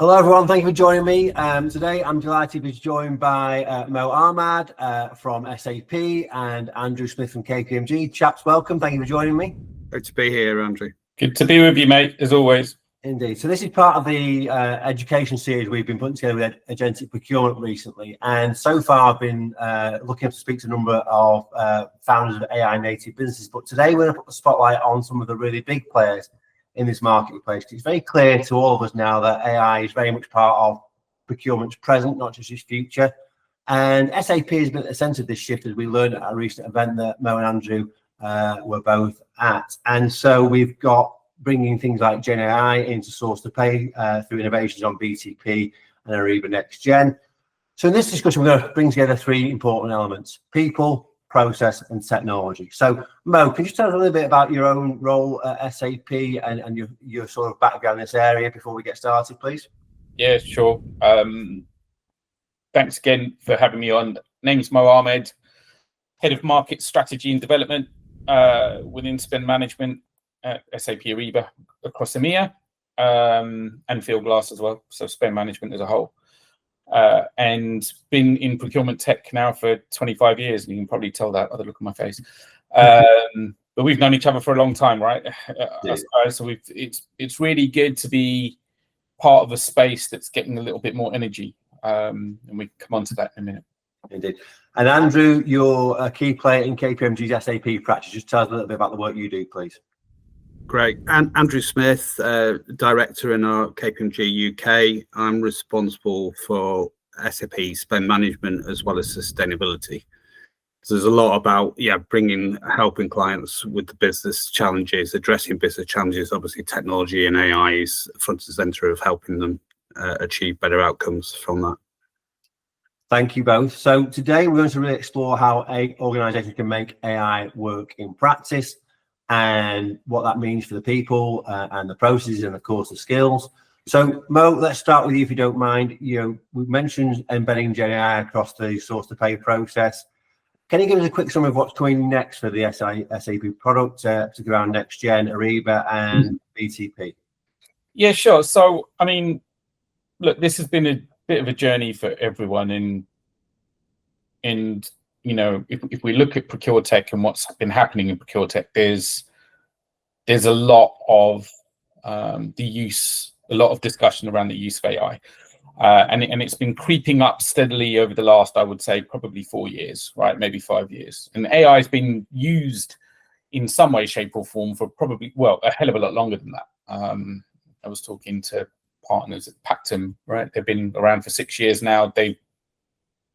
Hello everyone, thank you for joining me. Today I'm delighted to be joined by Mo Ahmad from SAP and Andrew Smith from KPMG. Chaps, welcome, thank you for joining me. Great to be here, Andrew. Good to be with you, mate, as always. Indeed. So this is part of the education series we've been putting together with Agentic Procurement recently. And so far I've been looking to speak to a number of founders of AI native businesses. But today we're going to put the spotlight on some of the really big players in this marketplace. It's very clear to all of us now that AI is very much part of procurement's present, not just its future. And SAP has been at the centre of this shift, as we learned at a recent event that Mo and Andrew were both at. And so we've got bringing things like GenAI into source to pay through innovations on BTP and Ariba NextGen. So in this discussion, we're going to bring together three important elements: people, process, and technology. So Mo, can you tell us a little bit about your own role at SAP and your sort of background in this area before we get started, please? Yeah, sure. Thanks again for having me on. Name is Mo Ahmad, Head of Market Strategy and Development within Spend Management at SAP Ariba across EMEA and Fieldglass as well, so Spend Management as a whole. And been in procurement tech now for 25 years, and you can probably tell that by the look on my face. But we've known each other for a long time, right? So it's really good to be part of a space that's getting a little bit more energy, and we can come on to that in a minute. Indeed. And Andrew, you're a key player in KPMG's SAP practice. Just tell us a little bit about the work you do, please. Great. And Andrew Smith, Director in our KPMG UK. I'm responsible for SAP Spend Management as well as sustainability. So there's a lot about, helping clients with the business challenges, addressing business challenges. Obviously, technology and AI is front and center of helping them achieve better outcomes from that. Thank you both. So today we're going to really explore how organizations can make AI work in practice, and what that means for the people and the processes, and of course the skills. So Mo, let's start with you if you don't mind. We've mentioned embedding GenAI across the source to pay process. Can you give us a quick summary of what's coming next for the SAP product, particularly around NextGen, Ariba and BTP? Yeah, sure. So, I mean, look, this has been a bit of a journey for everyone, and if we look at procure tech and what's been happening in procure tech, there's a lot of a lot of discussion around the use of AI, and it's been creeping up steadily over the last, I would say, probably 4 years, right? Maybe 5 years. And AI has been used in some way, shape, or form for probably, well, a hell of a lot longer than that. I was talking to partners at Pactum, right? They've been around for 6 years now. They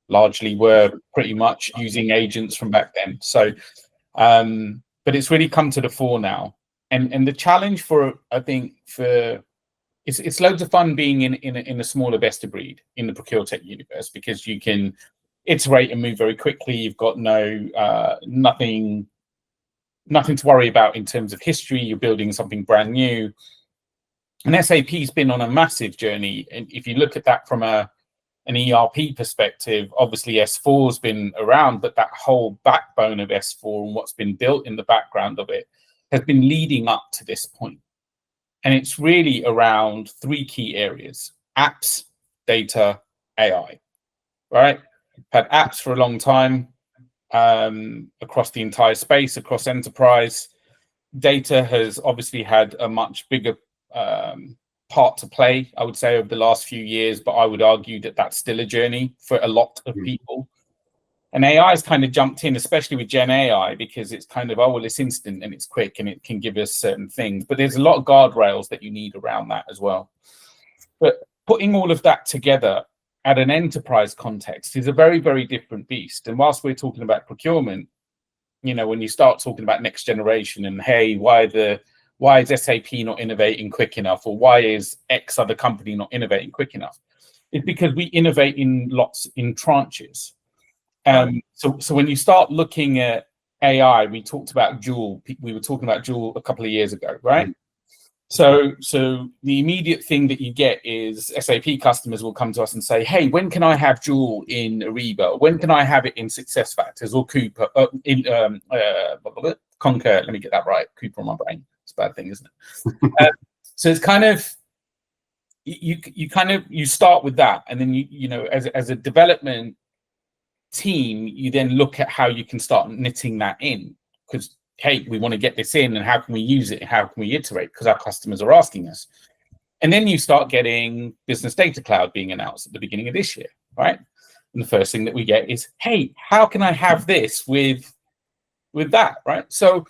largely were pretty much using agents from back then. So, but it's really come to the fore now. And the challenge it's loads of fun being in a smaller best of breed in the procure tech universe, because you can iterate and move very quickly. You've got nothing to worry about in terms of history. You're building something brand new. And SAP's been on a massive journey. And if you look at that from an ERP perspective, obviously S4's been around, but that whole backbone of S4 and what's been built in the background of it has been leading up to this point. And it's really around three key areas: apps, data, AI, right? We've had apps for a long time across the entire space, across enterprise. Data has obviously had a much bigger part to play, I would say, over the last few years, but I would argue that that's still a journey for a lot of people. And AI has kind of jumped in, especially with GenAI, because it's kind of, it's instant and it's quick and it can give us certain things. But there's a lot of guardrails that you need around that as well. But putting all of that together at an enterprise context is a very, very different beast. And whilst we're talking about procurement, when you start talking about next generation and, hey, why is SAP not innovating quick enough, or why is X other company not innovating quick enough? It's because we innovate in tranches. So when you start looking at AI, we talked about Joule. We were talking about Joule a couple of years ago, right? So the immediate thing that you get is SAP customers will come to us and say, hey, when can I have Joule in Ariba? When can I have it in SuccessFactors or Cooper, Concur? Let me get that right. Cooper on my brain. It's a bad thing, isn't it? So it's kind of, you start with that, and then you know, as a development team, you then look at how you can start knitting that in, because hey, we want to get this in, and how can we use it? How can we iterate? Because our customers are asking us. And then you start getting Business Data Cloud being announced at the beginning of this year, right? And the first thing that we get is, hey, how can I have this with that, right? So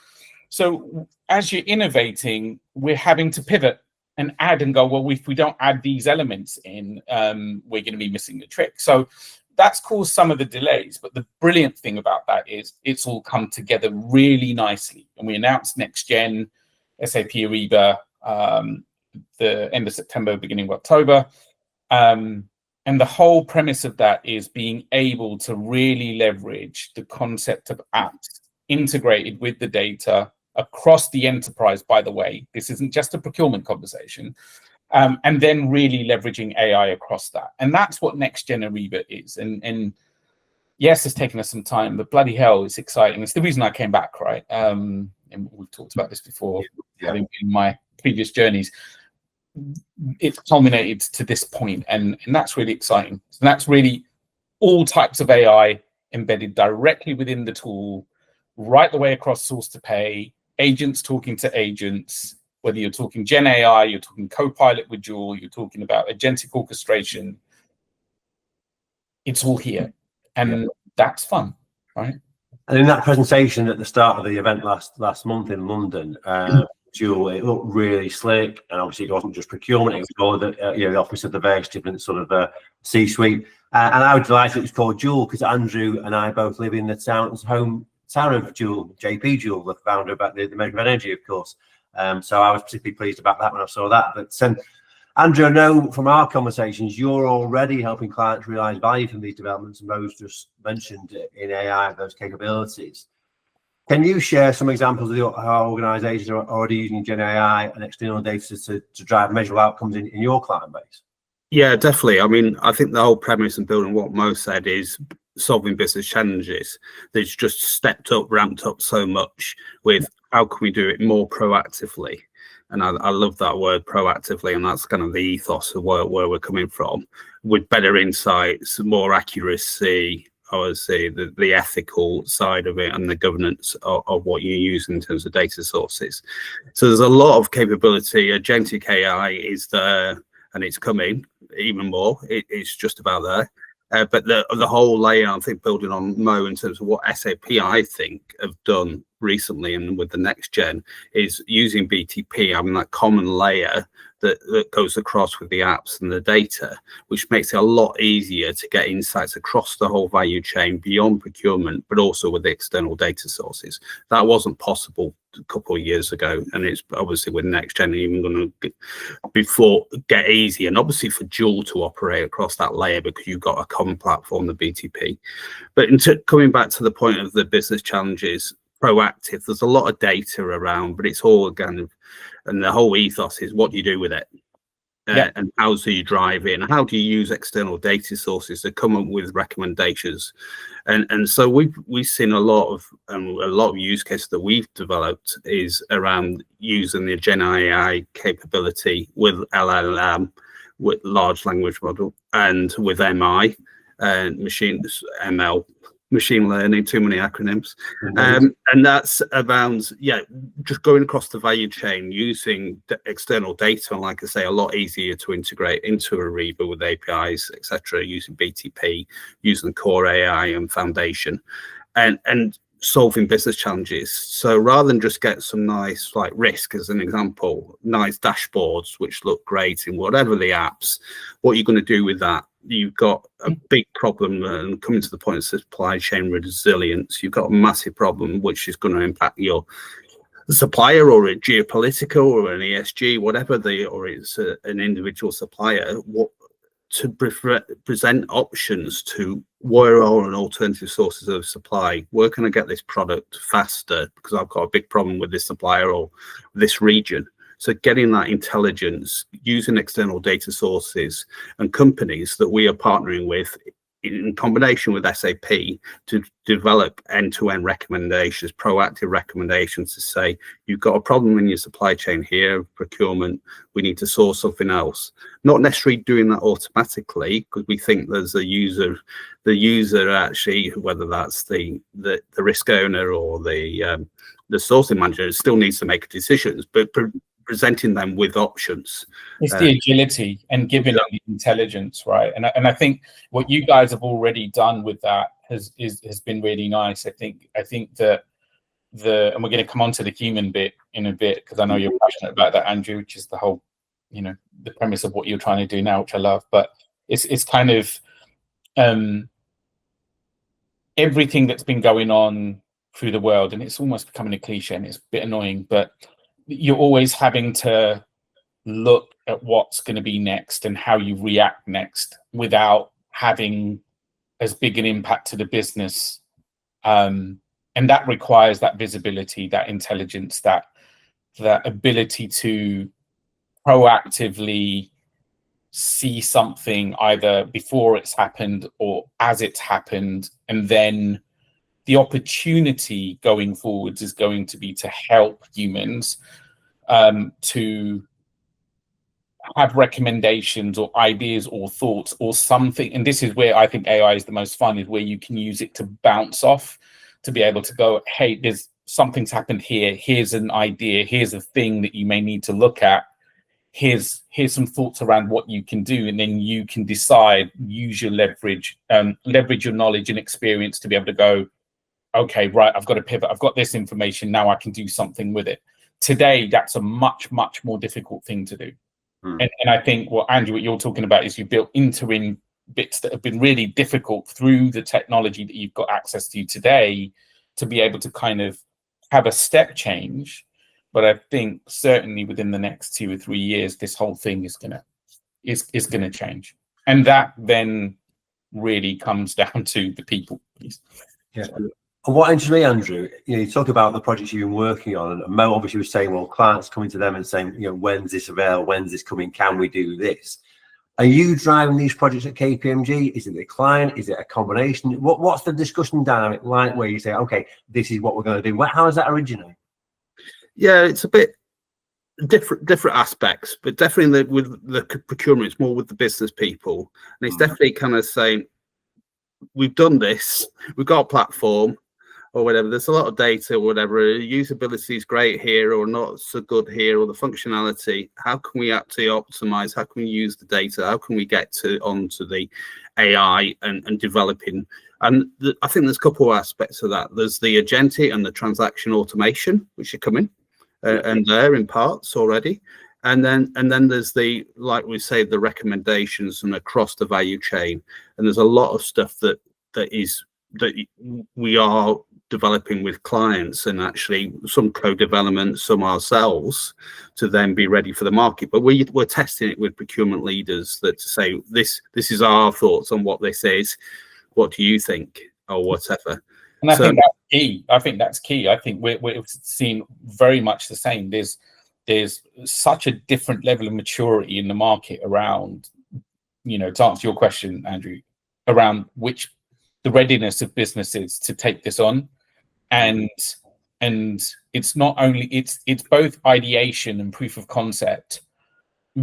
as you're innovating, we're having to pivot and add and go, well, if we don't add these elements in, we're going to be missing the trick. So that's caused some of the delays. But the brilliant thing about that is it's all come together really nicely. And we announced NextGen, SAP Ariba, the end of September, beginning of October. And the whole premise of that is being able to really leverage the concept of apps integrated with the data across the enterprise. By the way, this isn't just a procurement conversation. And then really leveraging AI across that. And that's what NextGen Ariba is. And yes, it's taken us some time, but bloody hell, it's exciting. It's the reason I came back, right? And we've talked about this before, having been in my previous journeys. It's culminated to this point, and that's really exciting. So that's really all types of AI embedded directly within the tool, right the way across source to pay, agents talking to agents, whether you're talking GenAI, you're talking Copilot with Joule, you're talking about agentic orchestration. It's all here, and that's fun, right? And in that presentation at the start of the event last month in London, Joule, it looked really slick, and obviously it wasn't just procurement; it was all the office of the various different sort of C-suite. And I was delighted it was called Joule because Andrew and I both live in the town of Joule, JP Joule, the founder about the measure of energy, of course. So I was particularly pleased about that when I saw that. But Andrew, I know from our conversations, you're already helping clients realize value from these developments, and Mo's just mentioned in AI, those capabilities. Can you share some examples of how organizations are already using GenAI and external data to drive measurable outcomes in your client base? Yeah, definitely. I mean, I think the whole premise and building what Mo said is solving business challenges. That's just stepped up, ramped up so much with how can we do it more proactively. And I love that word, proactively, and that's kind of the ethos of where we're coming from, with better insights, more accuracy, I would say the ethical side of it, and the governance of what you use in terms of data sources. So there's a lot of capability. Agentic AI is there, and it's coming even more. It's just about there. But the whole layer, I think, building on Mo in terms of what SAP, I think, have done recently and with the next gen, is using BTP, having that common layer that goes across with the apps and the data, which makes it a lot easier to get insights across the whole value chain beyond procurement, but also with the external data sources. That wasn't possible a couple of years ago, and it's obviously with NextGen even going to get easy, and obviously for Joule to operate across that layer because you've got a common platform, the BTP. But coming back to the point of the business challenges, proactive, there's a lot of data around, but it's all kind of, and the whole ethos is what do you do with it, and how do you drive in, how do you use external data sources to come up with recommendations, and so we've seen a lot of use cases that we've developed is around using the GenAI capability with LLM, with large language model, and with MI and ML. Machine learning, too many acronyms. And that's around, just going across the value chain, using external data, and like I say, a lot easier to integrate into Ariba with APIs, etc., using BTP, using core AI and foundation, and solving business challenges. So rather than just get some nice, like risk as an example, nice dashboards which look great in whatever the apps, what you're going to do with that, you've got a big problem, and coming to the point of supply chain resilience, you've got a massive problem which is going to impact your supplier, or a geopolitical, or an ESG, whatever or it's an individual supplier. What to present options to where are alternative sources of supply? Where can I get this product faster because I've got a big problem with this supplier or this region? So getting that intelligence, using external data sources and companies that we are partnering with in combination with SAP to develop end-to-end recommendations, proactive recommendations to say, you've got a problem in your supply chain here, procurement, we need to source something else. Not necessarily doing that automatically, because we think there's the user actually, whether that's the risk owner or the sourcing manager, still needs to make decisions, but presenting them with options. It's the agility and giving them the intelligence, right? And I think what you guys have already done with that has been really nice. I think that and we're going to come on to the human bit in a bit, because I know you're passionate about that, Andrew, which is the whole, the premise of what you're trying to do now, which I love. But it's kind of everything that's been going on through the world, and it's almost becoming a cliche and it's a bit annoying, but you're always having to look at what's going to be next and how you react next without having as big an impact to the business. And that requires that visibility, that intelligence, that ability to proactively see something either before it's happened or as it's happened. And then the opportunity going forwards is going to be to help humans to have recommendations or ideas or thoughts or something. And this is where I think AI is the most fun, is where you can use it to bounce off, to be able to go, hey, there's something's happened here. Here's an idea. Here's a thing that you may need to look at. Here's some thoughts around what you can do. And then you can decide, use your leverage your knowledge and experience to be able to go, okay, right, I've got to pivot. I've got this information. Now I can do something with it. Today, that's a much, much more difficult thing to do. And I think Andrew, what you're talking about is you built interim bits that have been really difficult through the technology that you've got access to today to be able to kind of have a step change. But I think certainly within the next 2 or 3 years, this whole thing is gonna change. And that then really comes down to the people piece. Yeah. And what interests me, Andrew, you talk about the projects you've been working on, and Mo obviously was saying, well, clients coming to them and saying, when's this available? When's this coming? Can we do this? Are you driving these projects at KPMG? Is it the client? Is it a combination? What's the discussion dynamic like where you say, okay, this is what we're going to do? How does that originate? Yeah, it's a bit different aspects, but definitely with the procurement, it's more with the business people. And it's definitely kind of saying, we've done this, we've got a platform, or whatever, there's a lot of data or whatever, usability is great here or not so good here, or the functionality, how can we actually optimize, how can we use the data, how can we get onto the AI and developing. And I think there's a couple of aspects of that. There's the agentic and the transaction automation, which are coming and they're in parts already. And then there's the, like we say, the recommendations and across the value chain. And there's a lot of stuff that we are developing with clients, and actually some co-development, some ourselves, to then be ready for the market. But we're testing it with procurement leaders that to say, this is our thoughts on what this is. What do you think, or whatever? And I think that's key. I think we're seeing very much the same. There's such a different level of maturity in the market around, to answer your question, Andrew, around the readiness of businesses to take this on. And it's not only, it's both ideation and proof of concept,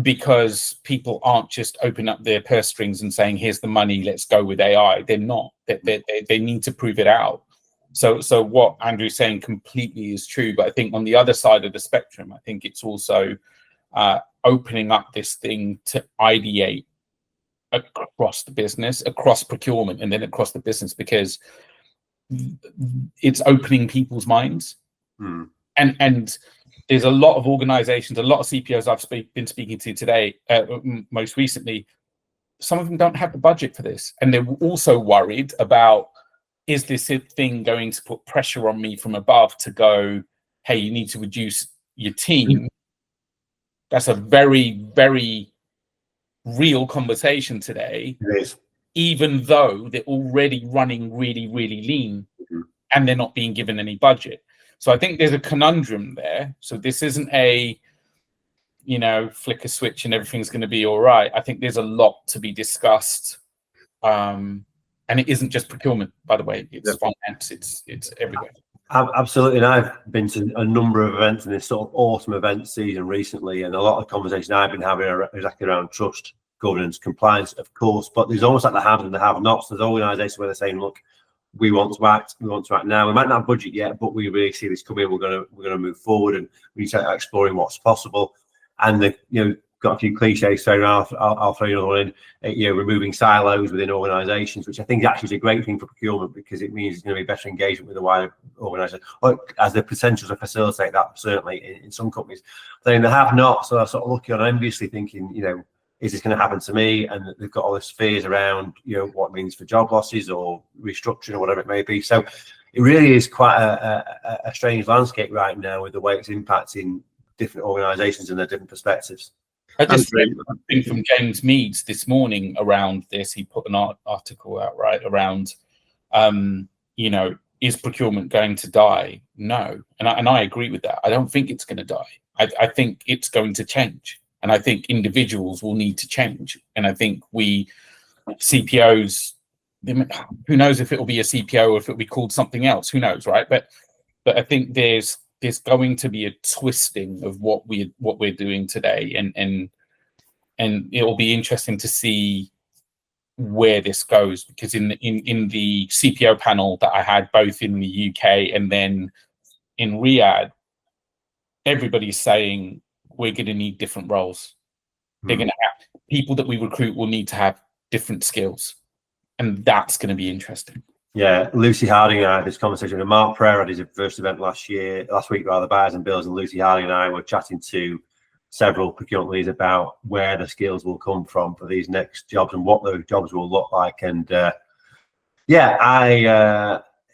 because people aren't just opening up their purse strings and saying, here's the money, let's go with AI. They're not. They need to prove it out. So what Andrew's saying completely is true. But I think on the other side of the spectrum, I think it's also opening up this thing to ideate across the business, across procurement, and then across the business, because it's opening people's minds. And there's a lot of organizations, a lot of CPOs I've been speaking to today, most recently, some of them don't have the budget for this. And they're also worried about, is this thing going to put pressure on me from above to go, hey, you need to reduce your team? That's a very, very real conversation today. It is. Even though they're already running really, really lean and they're not being given any budget. So I think there's a conundrum there. So this isn't a, flick a switch and everything's going to be all right. I think there's a lot to be discussed And it isn't just procurement, by the way. It's Yep. finance. It's everywhere. Absolutely, and I've been to a number of events in this sort of autumn event season recently, and a lot of conversation I've been having are exactly around trust, governance, compliance, of course. But there's almost like the haves and the have-nots. There's organisations where they're saying, "Look, we want to act now. We might not have budget yet, but we really see this coming. We're gonna move forward, and we start exploring what's possible." And got a few cliches thrown out. I'll throw another one in. Removing silos within organisations, which I think actually is a great thing for procurement, because it means there's going to be better engagement with the wider organisation, as the potential to facilitate that certainly in some companies. Then they have not, so I'm sort of looking on enviously thinking, is this going to happen to me? And they've got all this fears around, what it means for job losses or restructuring or whatever it may be. So it really is quite a strange landscape right now with the way it's impacting different organisations and their different perspectives. I just read something from James Meads this morning around this. He put an article out around, is procurement going to die? No, and I agree with that. I don't think it's going to die. I think it's going to change, and I think individuals will need to change. And I think CPOs, who knows if it will be a CPO or if it will be called something else? Who knows, right? But I think there's going to be a twisting of what we're doing today, and it will be interesting to see where this goes, because in the CPO panel that I had both in the UK and then in Riyadh, everybody's saying we're going to need different roles. They're going to have people that we recruit will need to have different skills, and that's going to be interesting. Yeah, Lucy Harding and I had this conversation. And Mark Pereira had his first event last week, buyers and bills, and Lucy Harding and I were chatting to several procurement leaders about where the skills will come from for these next jobs and what those jobs will look like. And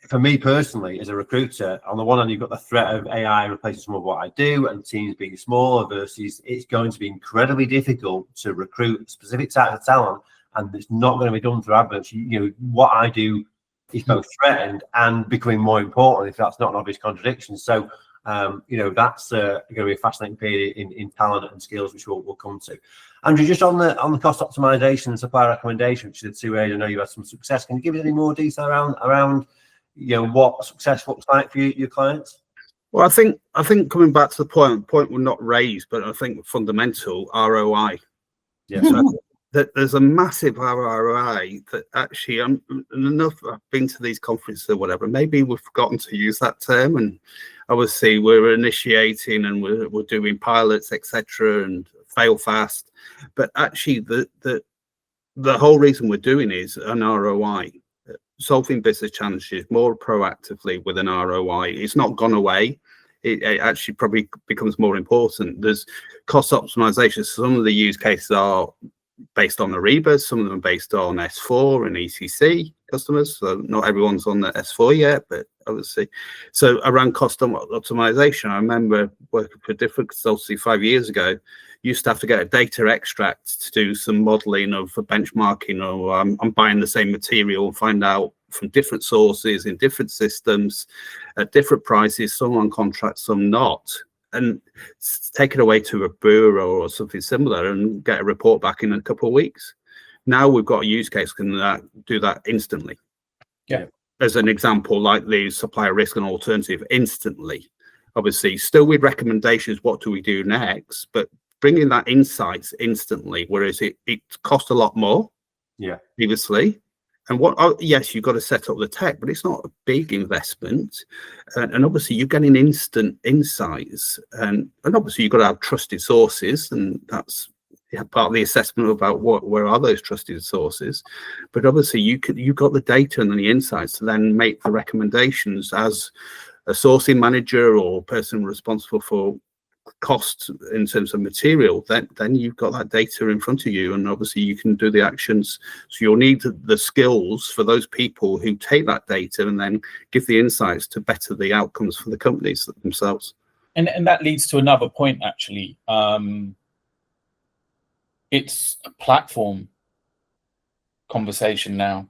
for me personally, as a recruiter, on the one hand, you've got the threat of AI replacing some of what I do and teams being smaller, versus it's going to be incredibly difficult to recruit specific types of talent, and it's not going to be done through adverts. What I do is both threatened and becoming more important, if that's not an obvious contradiction. So, that's going to be a fascinating period in talent and skills, which we'll come to. Andrew, just on the cost optimization and supplier recommendation, which are the two areas I know you had some success. Can you give us any more detail around what success looks like for your clients? Well, I think coming back to the point we're not raised, but I think fundamental ROI. Yeah. So that there's a massive ROI that actually, enough I've been to these conferences or whatever, maybe we've forgotten to use that term, and obviously we're initiating and we're doing pilots, etc., and fail fast. But actually the whole reason we're doing is an ROI, solving business challenges more proactively with an ROI. It's not gone away. It actually probably becomes more important. There's cost optimization. Some of the use cases are based on Ariba, some of them are based on S4 and ECC customers. So not everyone's on the S4 yet, but obviously. So around cost optimization, I remember working for a different consultancy 5 years ago. Used to have to get a data extract to do some modeling of benchmarking, or I'm buying the same material and find out from different sources in different systems at different prices, some on contract, some not, and take it away to a bureau or something similar and get a report back in a couple of weeks. Now we've got a use case can do that instantly. Yeah. As an example, like the supplier risk and alternative, instantly. Obviously, still with recommendations, what do we do next? But bringing that insights instantly, whereas it cost a lot more. Yeah. Previously. And yes, you've got to set up the tech, but it's not a big investment. And obviously you're getting instant insights, and obviously you've got to have trusted sources, and that's part of the assessment about where are those trusted sources. But obviously you've got the data and the insights to then make the recommendations as a sourcing manager or person responsible for cost in terms of material. Then you've got that data in front of you, and obviously you can do the actions. So you'll need the skills for those people who take that data and then give the insights to better the outcomes for the companies themselves. And that leads to another point, actually. It's a platform conversation now,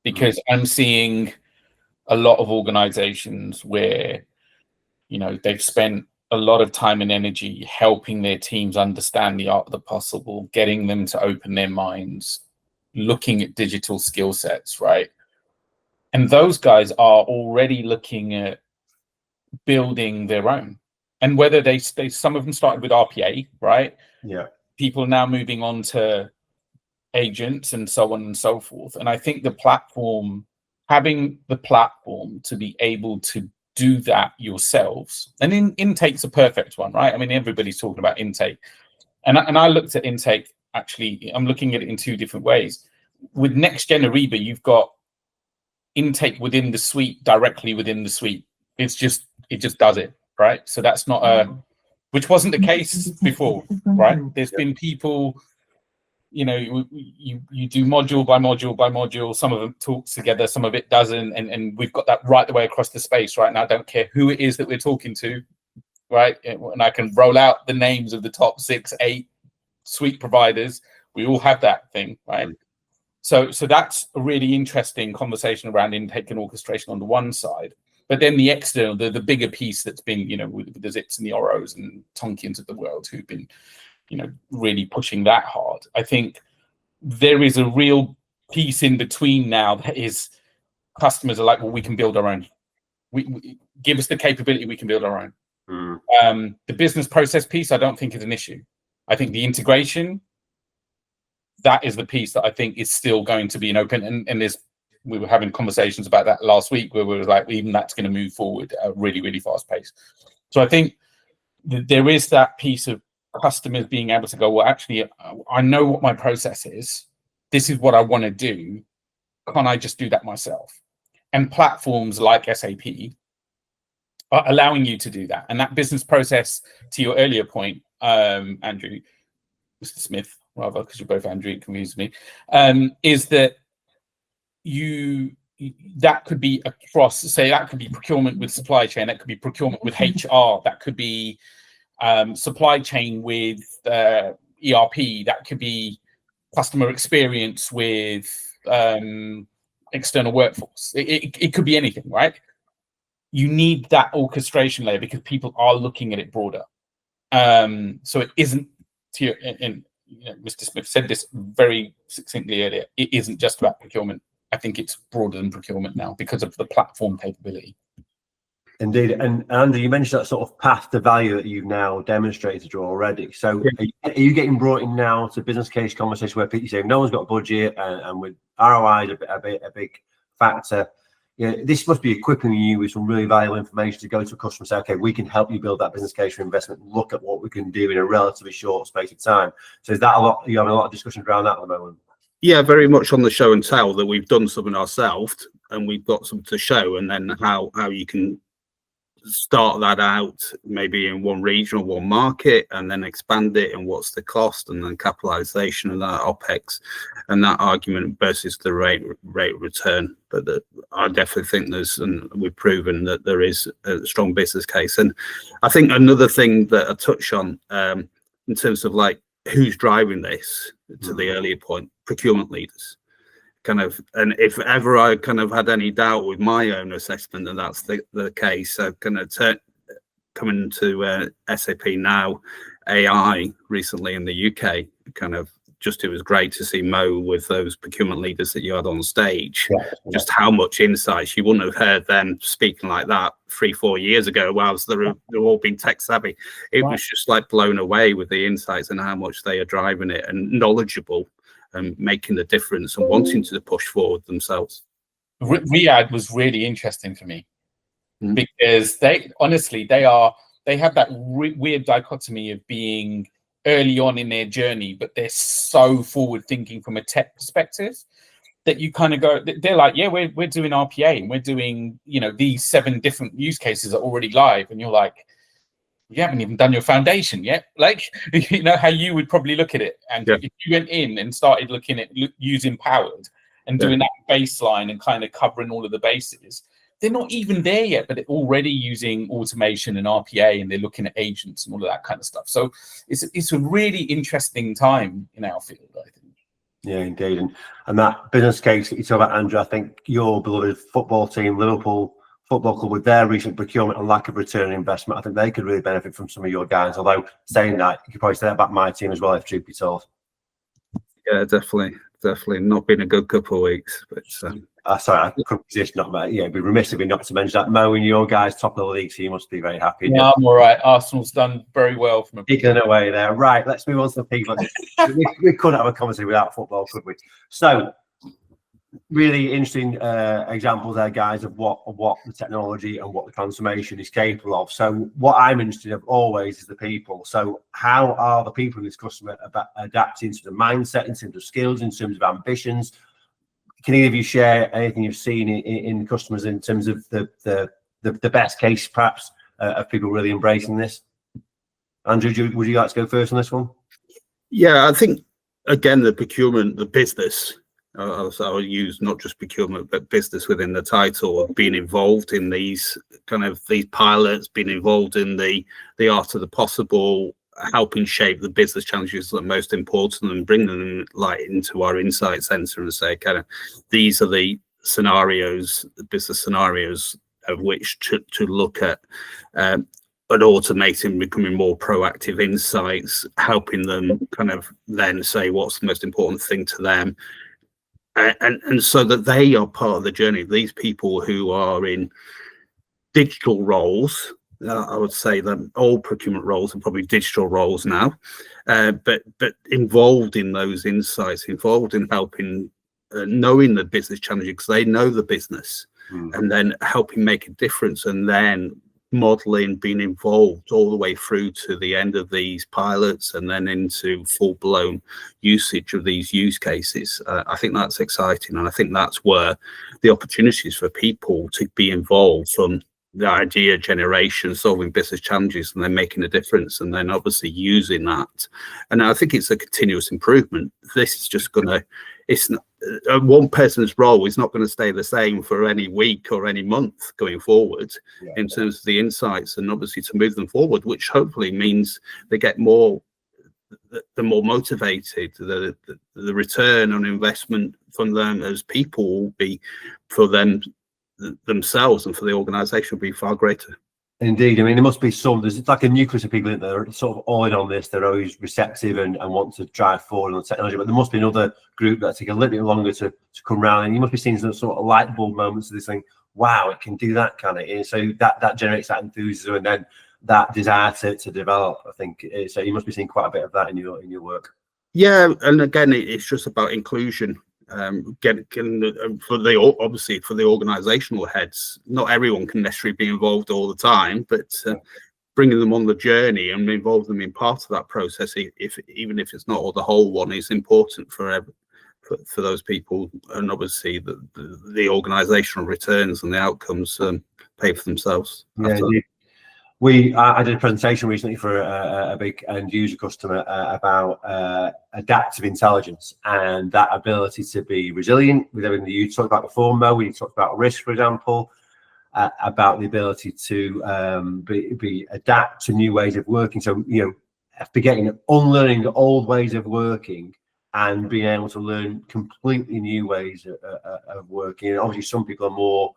because I'm seeing a lot of organizations where they've spent a lot of time and energy helping their teams understand the art of the possible, getting them to open their minds, looking at digital skill sets, right? And those guys are already looking at building their own. And whether they some of them started with RPA, right? Yeah. People are now moving on to agents and so on and so forth. And I think having the platform to be able to do that yourselves, and Intake's a perfect one, right? I mean, everybody's talking about Intake. And I looked at Intake, actually, I'm looking at it in two different ways. With NextGen Ariba, you've got Intake within the suite, directly within the suite. It just does it, right? So that's not which wasn't the case before, right? There's been people, you do module by module by module. Some of them talks together, some of it doesn't, and we've got that right the way across the space right now. I don't care who it is that we're talking to, right? And I can roll out the names of the top 6, 8 suite providers. We all have that thing, right? So that's a really interesting conversation around intake and orchestration on the one side. But then the external, the bigger piece that's been, with the Zips and the Oros and Tonkians of the world who've been, really pushing that hard. I think there is a real piece in between now that is customers are like, well, we can build our own. We give us the capability, we can build our own. The business process piece, I don't think is an issue. I think the integration, that is the piece that I think is still going to be an open, and we were having conversations about that last week where we were like, even that's going to move forward at a really, really fast pace. So I think there is that piece of customers being able to go, well, actually, I know what my process is. This is what I want to do. Can't I just do that myself? And platforms like SAP are allowing you to do that. And that business process, to your earlier point, Andrew, Mr. Smith, rather, because you're both Andrew, it confuses me, is that that could be across, say, that could be procurement with supply chain, that could be procurement with HR, that could be supply chain with ERP, that could be customer experience with external workforce. It could be anything, right? You need that orchestration layer because people are looking at it broader. So it isn't, and Mr. Smith said this very succinctly earlier, it isn't just about procurement. I think it's broader than procurement now because of the platform capability. Indeed. And Andy, you mentioned that sort of path to value that you've now demonstrated already. So are you getting brought in now to business case conversation where people say no one's got a budget and with ROI is a big factor? This must be equipping you with some really valuable information to go to a customer and say, okay, we can help you build that business case for investment, look at what we can do in a relatively short space of time. So is that a lot? You have a lot of discussions around that at the moment? Yeah, very much on the show and tell that we've done something ourselves and we've got something to show, and then how you can start that out maybe in one region or one market and then expand it, and what's the cost and then capitalization of that OPEX and that argument versus the rate return. But I definitely think and we've proven that there is a strong business case. And I think another thing that I touch on in terms of like who's driving this, to the earlier point, procurement leaders. And if ever I had any doubt with my own assessment that that's the case, I've coming to SAP now, AI recently in the UK, it was great to see Mo with those procurement leaders that you had on stage. Just how much insights you wouldn't have heard them speaking like that 3-4 years ago, whilst they're all being tech savvy. It was just like blown away with the insights and how much they are driving it and knowledgeable and making the difference and wanting to push forward themselves. Riyadh was really interesting for me because they have that weird dichotomy of being early on in their journey, but they're so forward thinking from a tech perspective that you go, they're like, yeah, we're doing RPA and we're doing, these 7 different use cases are already live. And you're like, you haven't even done your foundation yet. Like, how you would probably look at it. And if you went in and started looking at using Powered and doing that baseline and covering all of the bases, they're not even there yet, but they're already using automation and RPA, and they're looking at agents and all of that kind of stuff. So it's a really interesting time in our field, I think. Yeah, indeed. And that business case that you talk about, Andrew, I think your beloved football team, Liverpool Football Club, with their recent procurement and lack of return on investment, I think they could really benefit from some of your guys. Although saying that, you could probably say that about my team as well, if truth be told. Yeah, definitely. definitely not been a good couple of weeks. But sorry, I couldn't resist not about. Yeah, it'd be remiss of me not to mention that. Mo, and your guys top of the league, so you must be very happy. Yeah, I'm all right. Arsenal's done very well from a Picking away there. Right, let's move on to the people. we couldn't have a conversation without football, could we? So, really interesting examples there, guys, of what the technology and what the transformation is capable of. So, what I'm interested in always is the people. So, how are the people in this customer adapting to the mindset, in terms of skills, in terms of ambitions? Can either of you share anything you've seen in customers in terms of the best case, perhaps, of people really embracing this? Andrew, would you like to go first on this one? Yeah, I think, again, the procurement, the business, I'll use not just procurement, but business within the title, of being involved in these pilots, being involved in the art of the possible, helping shape the business challenges that are most important, and bring them into our insight center and say, these are the scenarios, the business scenarios of which to look at. Automating, becoming more proactive insights, helping them then say what's the most important thing to them, and so that they are part of the journey. These people who are in digital roles, I would say that all procurement roles are probably digital roles now, but involved in those insights, involved in helping, knowing the business challenges, because they know the business, and then helping make a difference, and then modeling, being involved all the way through to the end of these pilots, and then into full-blown usage of these use cases. I think that's exciting, and I think that's where the opportunities for people to be involved, from the idea generation, solving business challenges, and then making a difference, and then obviously using that. And I think it's a continuous improvement. This is just it's not, one person's role is not going to stay the same for any week or any month going forward, in terms of the insights, and obviously to move them forward, which hopefully means they get more, the more motivated, the return on investment from them as people will be, for them themselves and for the organization, will be far greater. Indeed. I mean, there must be there's like a nucleus of people that are sort of all in on this. They're always receptive and want to drive forward on the technology, but there must be another group that take a little bit longer to come around, and you must be seeing some sort of light bulb moments of this thing. Wow, it can do that, can it? And so that generates that enthusiasm, and then that desire to develop. I think so. You must be seeing quite a bit of that in your work. Yeah, and again, it's just about inclusion. Obviously for the organizational heads, not everyone can necessarily be involved all the time, but bringing them on the journey and involve them in part of that process, even if it's not all the whole one, is important for those people. And obviously the organizational returns and the outcomes pay for themselves. Yeah, I did a presentation recently for a big end user customer about adaptive intelligence and that ability to be resilient with everything that you talked about before, Mo. We talked about risk, for example, about the ability to adapt to new ways of working. So, unlearning the old ways of working and being able to learn completely new ways of working. And obviously, some people are more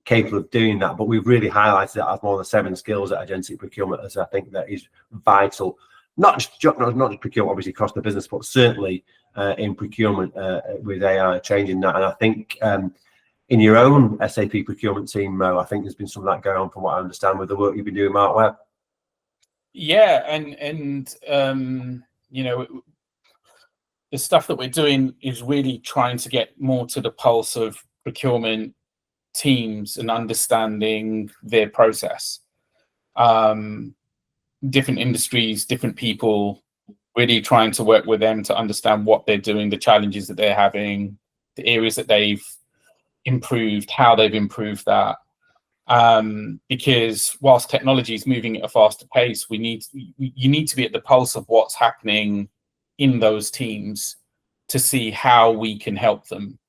capable of doing that, but we've really highlighted that as one of the 7 skills at agentic procurement, as I think that is vital, not just procurement, obviously across the business, but certainly in procurement with AI changing that. And I think in your own SAP procurement team, Mo, I think there's been some of that going on, from what I understand, with the work you've been doing, Mark Webb. Yeah, and the stuff that we're doing is really trying to get more to the pulse of procurement teams and understanding their process. Different industries, different people, really trying to work with them to understand what they're doing, the challenges that they're having, the areas that they've improved, how they've improved that. Because whilst technology is moving at a faster pace, you need to be at the pulse of what's happening in those teams to see how we can help them.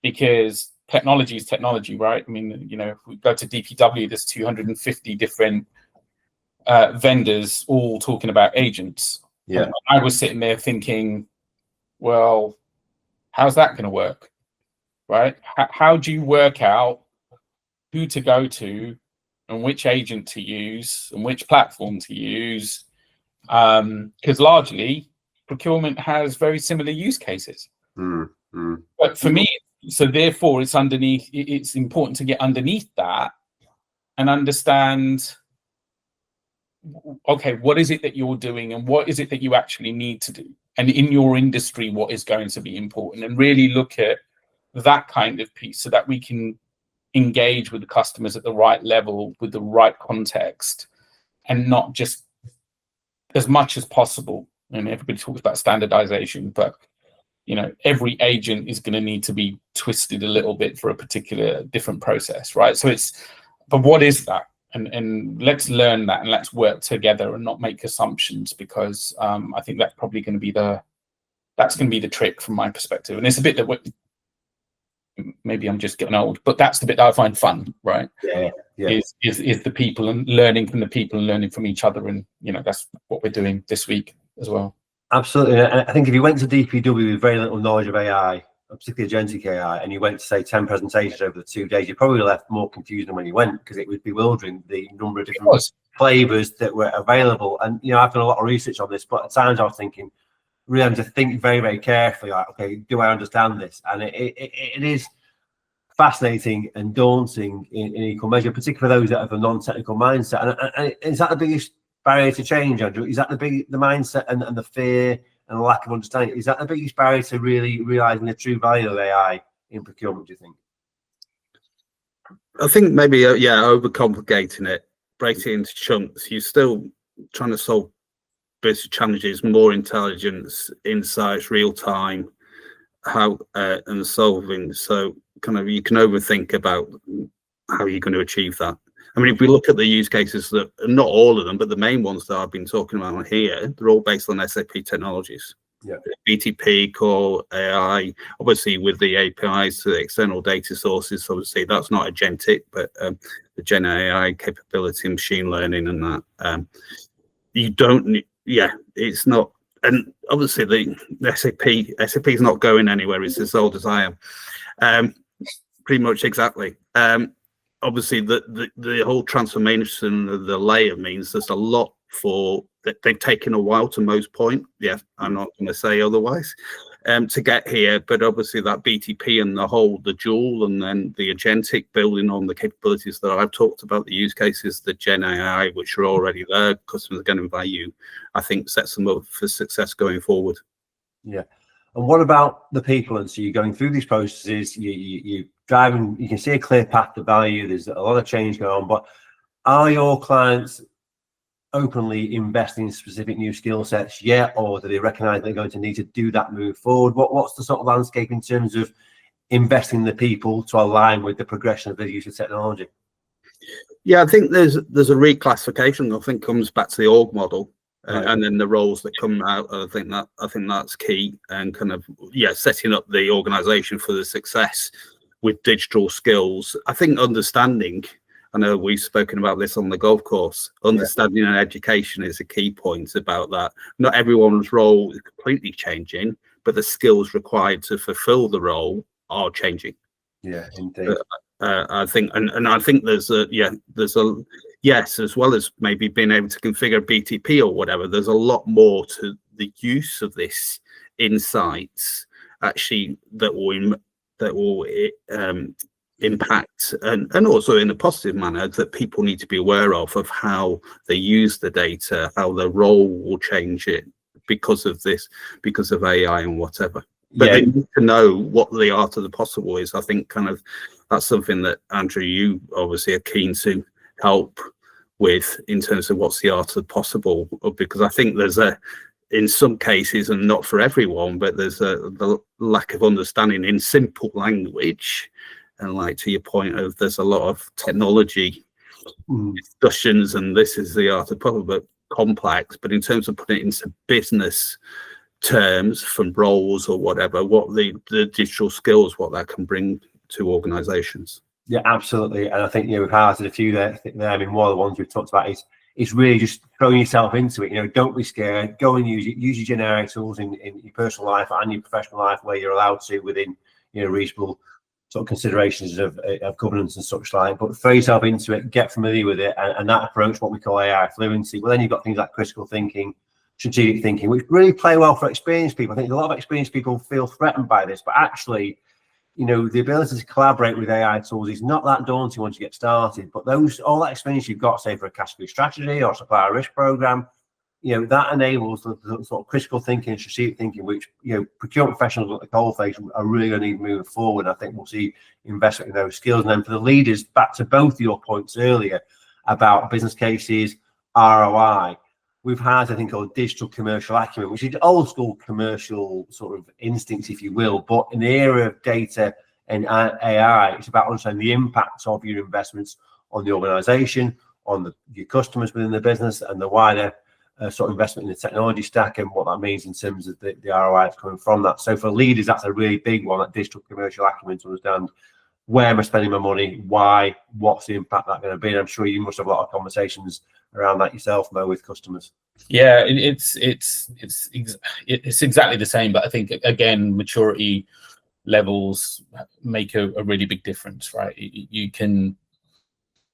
Because technology is technology, right? I mean, if we go to DPW, there's 250 different vendors all talking about agents. Yeah. And I was sitting there thinking, well, how's that going to work, right? How do you work out who to go to and which agent to use and which platform to use? Because largely, procurement has very similar use cases. But for me, so therefore it's underneath, it's important to get underneath that and understand, okay, what is it that you're doing and what is it that you actually need to do? And in your industry, what is going to be important? And really look at that kind of piece so that we can engage with the customers at the right level, with the right context, and not just as much as possible. And everybody talks about standardization, but every agent is going to need to be twisted a little bit for a particular different process, right? So but what is that? And let's learn that, and let's work together and not make assumptions, because I think that's probably going to be the trick from my perspective. And it's a bit that maybe I'm just getting old, but that's the bit that I find fun, right? Yeah. Is the people, and learning from the people and learning from each other, and that's what we're doing this week as well. Absolutely. And I think if you went to DPW with very little knowledge of AI, particularly agentic AI, and you went to say 10 presentations over the 2 days, you probably left more confused than when you went, because it was bewildering, the number of different flavors that were available. And I've done a lot of research on this, but at times I was thinking, really having to think very, very carefully, like, okay, do I understand this? And it is fascinating and daunting in equal measure, particularly for those that have a non-technical mindset. And is that the biggest barrier to change, Andrew? Is that the mindset and the fear and the lack of understanding? Is that the biggest barrier to really realizing the true value of AI in procurement, do you think? I think maybe, overcomplicating it, breaking it into chunks. You're still trying to solve business challenges, more intelligence, insights, real time, and solving. So kind of you can overthink about how you're going to achieve that. I mean, if we look at the use cases, that not all of them, but the main ones that I've been talking about here, they're all based on SAP technologies. Yeah. BTP, Core, AI, obviously with the APIs to the external data sources. Obviously, that's not agentic, but the GenAI capability, machine learning, and that you don't. Yeah, it's not. And obviously, the SAP is not going anywhere. It's as old as I am. Pretty much exactly. Obviously, the whole transformation of the layer means there's a lot that they've taken a while to most point. Yeah, I'm not going to say otherwise, to get here. But obviously that BTP and the dual, and then the agentic building on the capabilities that I've talked about, the use cases, the Gen AI, which are already there, customers are going to value, I think sets them up for success going forward. Yeah. And what about the people? And so you're going through these processes, you driving, you can see a clear path to value. There's a lot of change going on, but are your clients openly investing in specific new skill sets yet, or do they recognize they're going to need to do that move forward? What's the sort of landscape in terms of investing in the people to align with the progression of the use of technology? Yeah, I think there's a reclassification. I think comes back to the org model. Right. And then the roles that come out, I think that's key, and kind of setting up the organization for the success with digital skills. I think understanding, I know we've spoken about this on the golf course, understanding and education is a key point about that. Not everyone's role is completely changing, but the skills required to fulfill the role are changing. Yeah, indeed. I think, and I think there's a yes, as well as maybe being able to configure BTP or whatever, there's a lot more to the use of this insights actually that will impact, and also in a positive manner, that people need to be aware of how they use the data, how their role will change it because of this, because of AI and whatever. But they need to know what the art of the possible is. I think kind of that's something that, Andrew, you obviously are keen to help with in terms of what's the art of the possible, because I think there's in some cases, and not for everyone, but there's the lack of understanding in simple language. And like to your point of, there's a lot of technology discussions, and this is the art of possible, but complex. But in terms of putting it into business terms from roles or whatever, what the digital skills, what that can bring to organizations. Yeah, absolutely. And I think we've highlighted a few there. I mean, one of the ones we've talked about is really just throwing yourself into it. Don't be scared. Go and use your GenAI tools in your personal life and your professional life where you're allowed to, within reasonable sort of considerations of governance and such like. But throw yourself into it, get familiar with it, and that approach, what we call AI fluency. Well, then you've got things like critical thinking, strategic thinking, which really play well for experienced people. I think a lot of experienced people feel threatened by this, but actually, the ability to collaborate with AI tools is not that daunting once you get started. But all that experience you've got, say, for a category strategy or supplier risk program, that enables the sort of critical thinking and strategic thinking, which procurement professionals at the coalface are really going to need moving forward. I think we'll see investment in those skills. And then for the leaders, back to both your points earlier about business cases, ROI. We've had, I think, called digital commercial acumen, which is old school commercial sort of instincts, if you will. But in the era of data and AI, it's about understanding the impact of your investments on the organization, on your customers within the business, and the wider sort of investment in the technology stack, and what that means in terms of the ROI that's coming from that. So for leaders, that's a really big one, that digital commercial acumen, to understand where am I spending my money, why, what's the impact that's going to be. And I'm sure you must have a lot of conversations around that yourself, Mo, with customers. Yeah, it's exactly the same, but I think again, maturity levels make a really big difference, right? You can,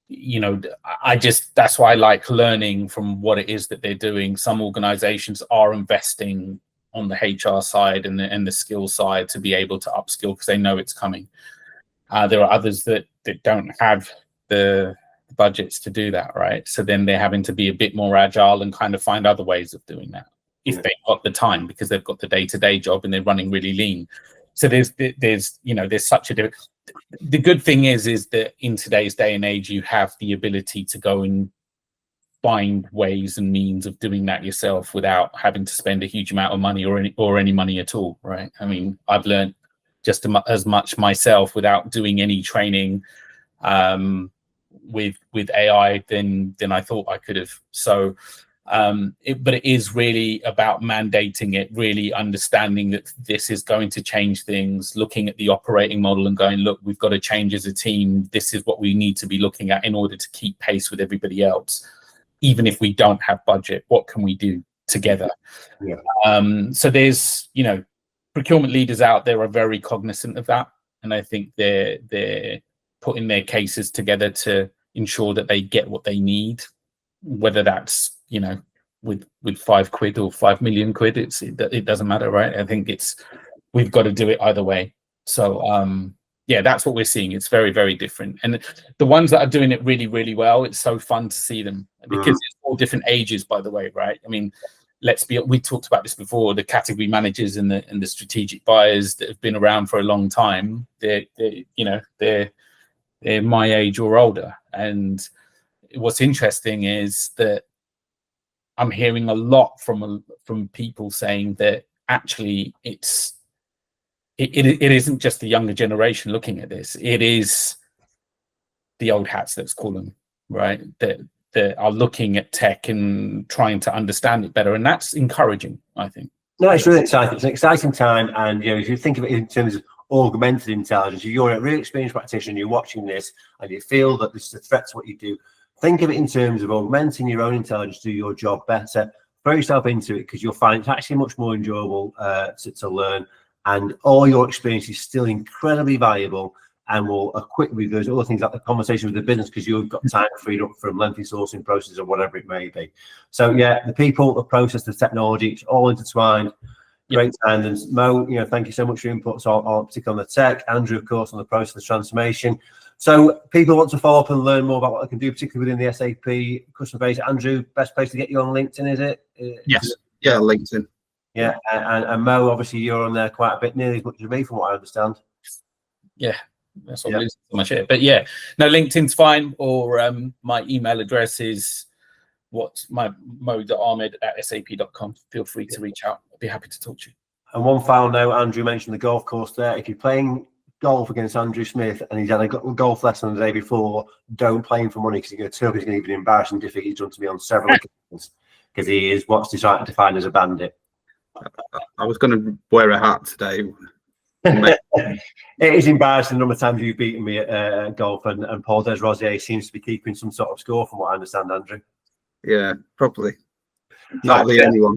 that's why I like learning from what it is that they're doing. Some organizations are investing on the HR side and the skill side to be able to upskill because they know it's coming. There are others that don't have the budgets to do that, right? So then they're having to be a bit more agile and kind of find other ways of doing that if they've got the time, because they've got the day-to-day job and they're running really lean. So there's such a difference. The good thing is that in today's day and age, you have the ability to go and find ways and means of doing that yourself without having to spend a huge amount of money or any money at all, right? I mean, I've learned just as much myself without doing any training with AI than I thought I could have. So, but it is really about mandating it, really understanding that this is going to change things, looking at the operating model and going, look, we've got to change as a team. This is what we need to be looking at in order to keep pace with everybody else. Even if we don't have budget, what can we do together? Yeah. So there's, procurement leaders out there are very cognizant of that. And I think they're putting their cases together to ensure that they get what they need, whether that's, with £5 or 5 million quid, it doesn't matter, right? I think we've got to do it either way. So, that's what we're seeing. It's very, very different. And the ones that are doing it really, really well, it's so fun to see them because it's all different ages, by the way, right? I mean, we talked about this before, the category managers and the strategic buyers that have been around for a long time, they're my age or older. And what's interesting is that I'm hearing a lot from people saying that actually it isn't just the younger generation looking at this. It is the old hats, let's call them, right? That are looking at tech and trying to understand it better. And that's encouraging, I think. No, it's really exciting. It's an exciting time. And, if you think of it in terms of augmented intelligence, you're a really experienced practitioner, you're watching this and you feel that this is a threat to what you do. Think of it in terms of augmenting your own intelligence to do your job better. Throw yourself into it because you'll find it's actually much more enjoyable to learn. And all your experience is still incredibly valuable and will equip with those other things like the conversation with the business because you've got time freed up from lengthy sourcing processes or whatever it may be. So, the people, the process, the technology, it's all intertwined. Great time. And Mo, thank you so much for your inputs on particularly on the tech. Andrew, of course, on the process of transformation. So people want to follow up and learn more about what they can do, particularly within the SAP customer base. Andrew, best place to get you on LinkedIn, is it? Yes. Yeah, LinkedIn. Yeah, and Mo, obviously you're on there quite a bit, nearly as much as me from what I understand. Yeah, that's what so much here. But no, LinkedIn's fine, or my email address is mo.ahmad@sap.com. Feel free to reach out. I'd be happy to talk to you. And one final note, Andrew mentioned the golf course there. If you're playing golf against Andrew Smith and he's had a golf lesson the day before, don't play him for money because he's going to even embarrass and defeat. He's done to me on several occasions because he is what's defined as a bandit. I was going to wear a hat today. It is embarrassing the number of times you've beaten me at golf, and Paul Desrosiers seems to be keeping some sort of score from what I understand, Andrew. Yeah, probably. Not the only one.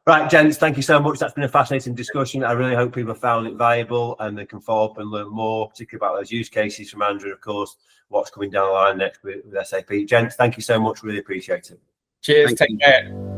Right, gents, thank you so much. That's been a fascinating discussion. I really hope people found it valuable and they can follow up and learn more, particularly about those use cases from Andrew, of course, what's coming down the line next with SAP. Gents, thank you so much. Really appreciate it. Cheers. Take care.